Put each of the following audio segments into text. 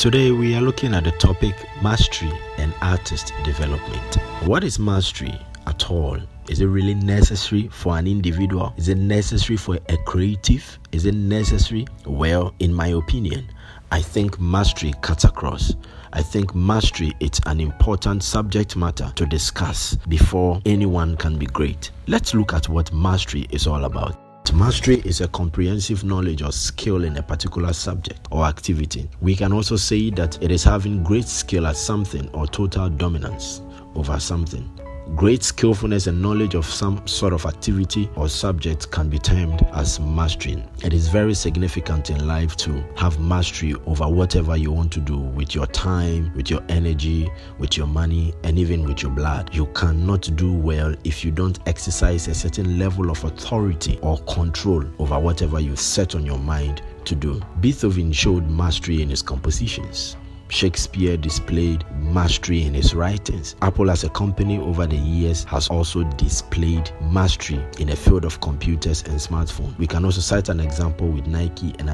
Today we are looking at the topic mastery and artist development. What is mastery at all? Is it really necessary for an individual? Is it necessary for a creative? Is it necessary? Well, in my opinion, I think mastery cuts across. I think mastery is an important subject matter to discuss before anyone can be great. Let's look at what mastery is all about. Mastery is a comprehensive knowledge or skill in a particular subject or activity. We can also say that it is having great skill at something or total dominance over something. Great skillfulness and knowledge of some sort of activity or subject can be termed as mastery. It is very significant in life to have mastery over whatever you want to do with your time, with your energy, with your money, and even with your blood. You cannot do well if you don't exercise a certain level of authority or control over whatever you set on your mind to do. Beethoven showed mastery in his compositions. Shakespeare displayed mastery in his writings. Apple as a company over the years has also displayed mastery in the field of computers and smartphones. We can also cite an example with Nike and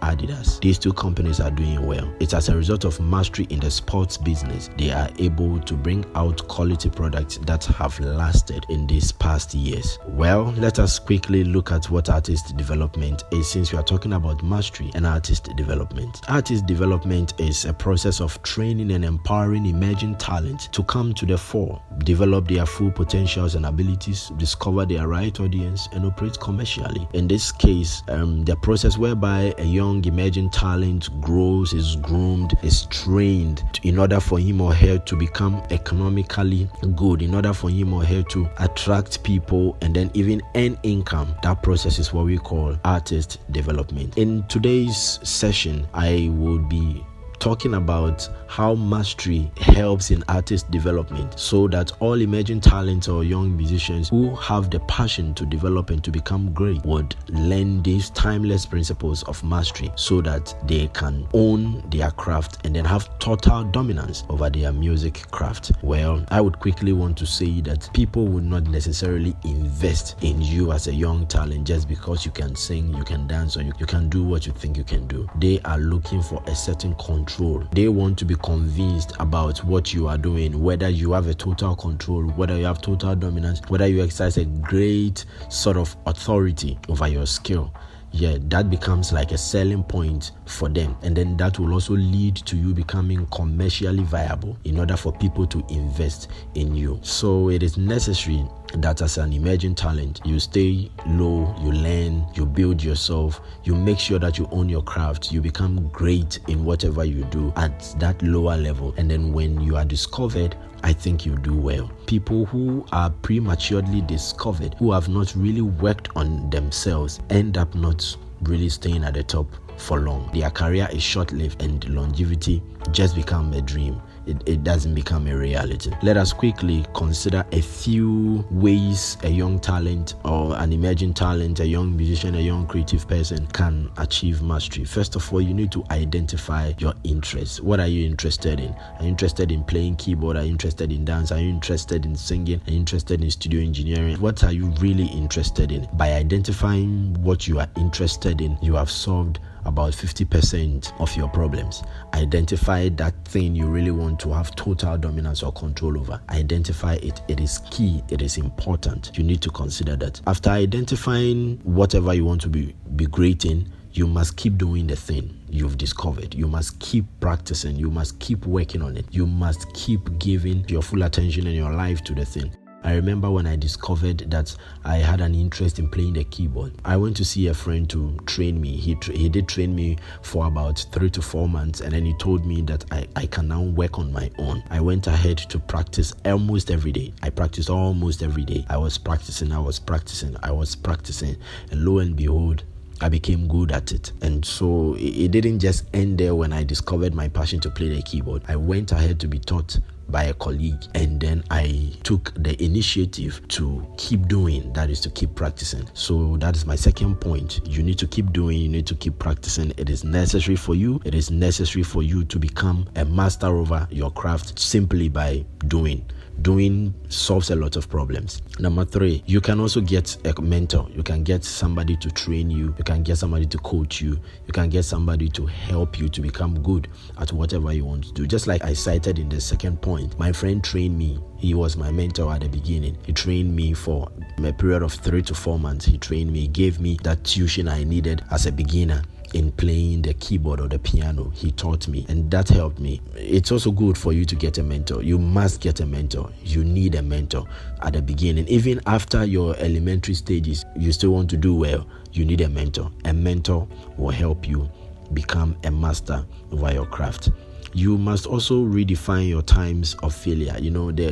Adidas. These two companies are doing well. It's as a result of mastery in the sports business they are able to bring out quality products that have lasted in these past years. Well, let us quickly look at what artist development is, since we are talking about mastery and artist development. Artist development is a process of training and empowering emerging talent to come to the fore, develop their full potentials and abilities, discover their right audience, and operate commercially. In this case, the process whereby a young emerging talent grows, is groomed, is trained in order for him or her to become economically good, in order for him or her to attract people and then even earn income. That process is what we call artist development. In today's session, I will be talking about how mastery helps in artist development, so that all emerging talents or young musicians who have the passion to develop and to become great would learn these timeless principles of mastery, so that they can own their craft and then have total dominance over their music craft. Well, I would quickly want to say that people would not necessarily invest in you as a young talent just because you can sing, you can dance, or you can do what you think you can do. They are looking for a certain control. They want to be convinced about what you are doing, whether you have a total control, whether you have total dominance, whether you exercise a great sort of authority over your skill. Yeah, that becomes like a selling point for them, and then that will also lead to you becoming commercially viable in order for people to invest in you. So it is necessary that as an emerging talent, you stay low, you learn, you build yourself, you make sure that you own your craft, you become great in whatever you do at that lower level, and then when you are discovered, I think you do well. People who are prematurely discovered, who have not really worked on themselves, end up not really staying at the top for long. Their career is short-lived and longevity just become a dream. It doesn't become a reality. Let us quickly consider a few ways a young talent or an emerging talent, a young musician, a young creative person can achieve mastery. First of all, you need to identify your interests. What are you interested in? Are you interested in playing keyboard? Are you interested in dance? Are you interested in singing? Are you interested in studio engineering? What are you really interested in? By identifying what you are interested in, you have solved about 50% of your problems. Identify that thing you really want to have total dominance or control over. Identify it. It is key. It is important. You need to consider that. After identifying whatever you want to be great in, you must keep doing the thing you've discovered. You must keep practicing. You must keep working on it. You must keep giving your full attention and your life to the thing. I remember when I discovered that I had an interest in playing the keyboard. I went to see a friend to train me. He did train me for about 3 to 4 months, and then he told me that I can now work on my own. I went ahead to practice almost every day. I practiced almost every day. I was practicing, and lo and behold, I became good at it. And so it didn't just end there when I discovered my passion to play the keyboard. I went ahead to be taught by a colleague, and then I took the initiative to keep doing, that is to keep practicing. So that is my second point. You need to keep doing, you need to keep practicing. It is necessary for you. It is necessary for you to become a master over your craft simply by doing. Doing solves a lot of problems. Number 3, you can also get a mentor. You can get somebody to train you. You can get somebody to coach you. You can get somebody to help you to become good at whatever you want to do. Just like I cited in the second point, my friend trained me. He was my mentor at the beginning. He trained me for a period of 3 to 4 months. He trained me, gave me that tuition I needed as a beginner in playing the keyboard or the piano. He taught me, and that helped me. It's also good for you to get a mentor. You must get a mentor. You need a mentor at the beginning. Even after your elementary stages, you still want to do well, you need a mentor. A mentor will help you become a master over your craft. You must also redefine your times of failure.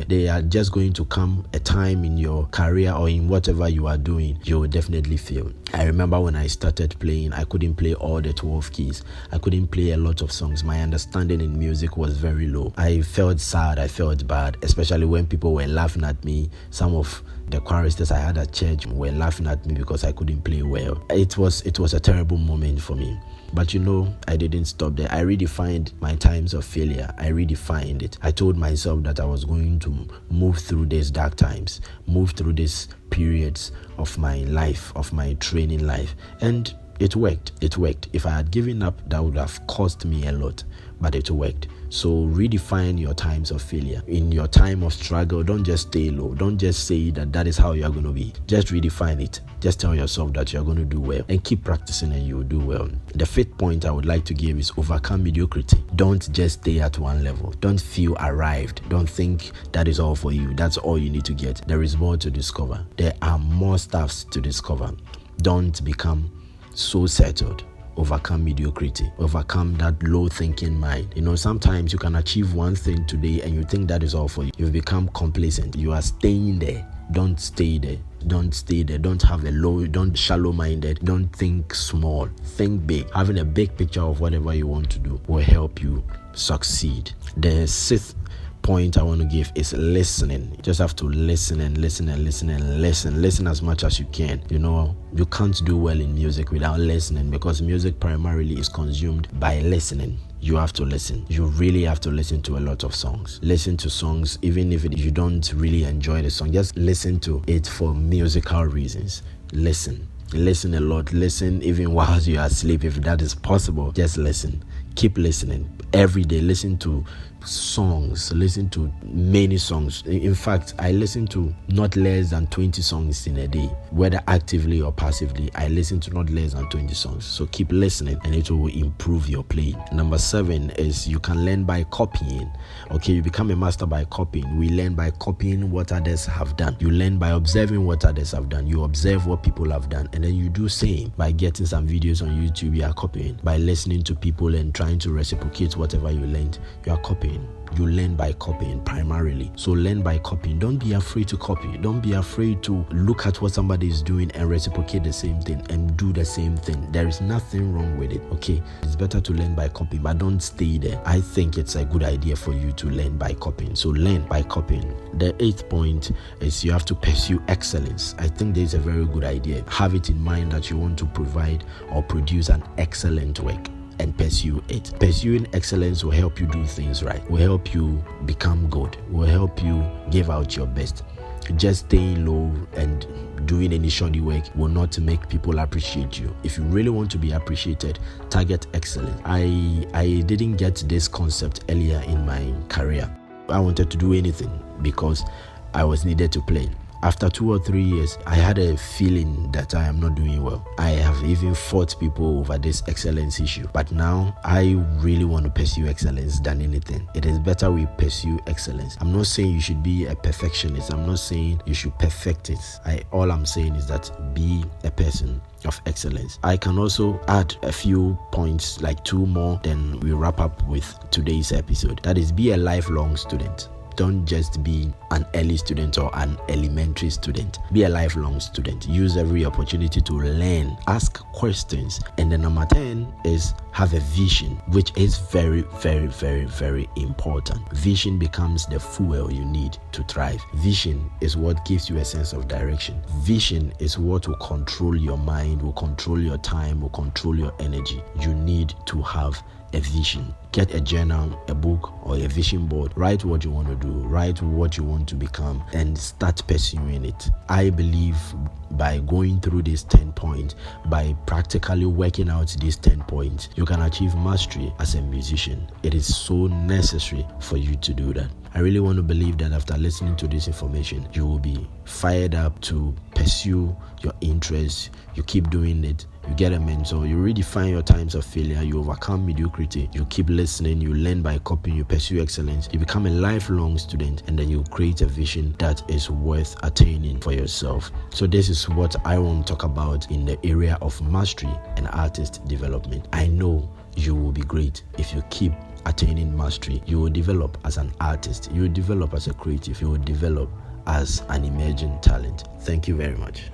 They are just going to come a time in your career or in whatever you are doing, you will definitely fail. I remember when I started playing, I couldn't play all the 12 keys. I couldn't play a lot of songs. My understanding in music was very low. I felt sad, I felt bad, especially when people were laughing at me. Some of the choristers I had at church were laughing at me because I couldn't play well. It was a terrible moment for me. But I didn't stop there. I redefined my times of failure. I redefined it. I told myself that I was going to move through these dark times, move through these periods of my life, of my training life. And it worked. It worked. If I had given up, that would have cost me a lot. But it worked. So redefine your times of failure. In your time of struggle, don't just stay low. Don't just say that is how you're going to be. Just redefine it. Just tell yourself that you're going to do well and keep practicing and you'll do well. The 5th point I would like to give is overcome mediocrity. Don't just stay at one level. Don't feel arrived. Don't think that is all for you. That's all you need to get. There is more to discover. There are more stuffs to discover. Don't become so settled. Overcome mediocrity. Overcome that low thinking mind. Sometimes you can achieve one thing today and you think that is all for you. You've become complacent. You are staying there. Don't stay there. Don't stay there. Don't have don't shallow minded. Don't think small. Think big. Having a big picture of whatever you want to do will help you succeed. The 6th point I want to give is listening. You just have to listen and listen and listen and listen. Listen as much as you can. You can't do well in music without listening, because music primarily is consumed by listening. You have to listen. You really have to listen to a lot of songs. Listen to songs even if you don't really enjoy the song. Just listen to it for musical reasons. Listen a lot. Listen even while you are asleep, if that is possible. Just listen. Keep listening every day. Listen to songs. Listen to many songs. In fact, I listen to not less than 20 songs in a day, whether actively or passively. I listen to not less than 20 songs. So keep listening and it will improve your playing. Number 7 is you can learn by copying. Okay, you become a master by copying. We learn by copying what others have done. You learn by observing what others have done. You observe what people have done, and then you do same. By getting some videos on YouTube, you are copying. By listening to people and trying to reciprocate whatever you learned, you are copying. You learn by copying primarily. So learn by copying. Don't be afraid to copy. Don't be afraid to look at what somebody is doing and reciprocate the same thing and do the same thing. There is nothing wrong with it. Okay, it's better to learn by copying, but don't stay there. I think it's a good idea for you to learn by copying. So learn by copying. The 8th point is you have to pursue excellence. I think there's a very good idea. Have it in mind that you want to provide or produce an excellent work, and pursue it. Pursuing excellence will help you do things right, will help you become good, will help you give out your best. Just staying low and doing any shoddy work will not make people appreciate you. If you really want to be appreciated, target excellence. I didn't get this concept earlier in my career. I wanted to do anything because I was needed to play. After 2 or 3 years, I had a feeling that I am not doing well. I have even fought people over this excellence issue. But now, I really want to pursue excellence than anything. It is better we pursue excellence. I'm not saying you should be a perfectionist. I'm not saying you should perfect it. All I'm saying is that be a person of excellence. I can also add a few points, like 2 more, then we wrap up with today's episode. That is, be a lifelong student. Don't just be an early student or an elementary student. Be a lifelong student. Use every opportunity to learn. Ask questions. And then number 10 is have a vision, which is very, very, very, very important. Vision becomes the fuel you need to thrive. Vision is what gives you a sense of direction. Vision is what will control your mind, will control your time, will control your energy. You need to have a vision. Get a journal, a book, or a vision board. Write what you want to do, write what you want to become, and start pursuing it. I believe by going through these 10 points, by practically working out these 10 points, you can achieve mastery as a musician. It is so necessary for you to do that. I really want to believe that after listening to this information, you will be fired up to pursue your interests. You keep doing it. You get a mentor. You redefine your times of failure. You overcome mediocrity. You keep listening. You learn by copying. You pursue excellence. You become a lifelong student, and then you create a vision that is worth attaining for yourself. So this is what I want to talk about in the area of mastery and artist development. I know you will be great if you keep attaining mastery. You will develop as an artist. You will develop as a creative. You will develop as an emerging talent. Thank you very much.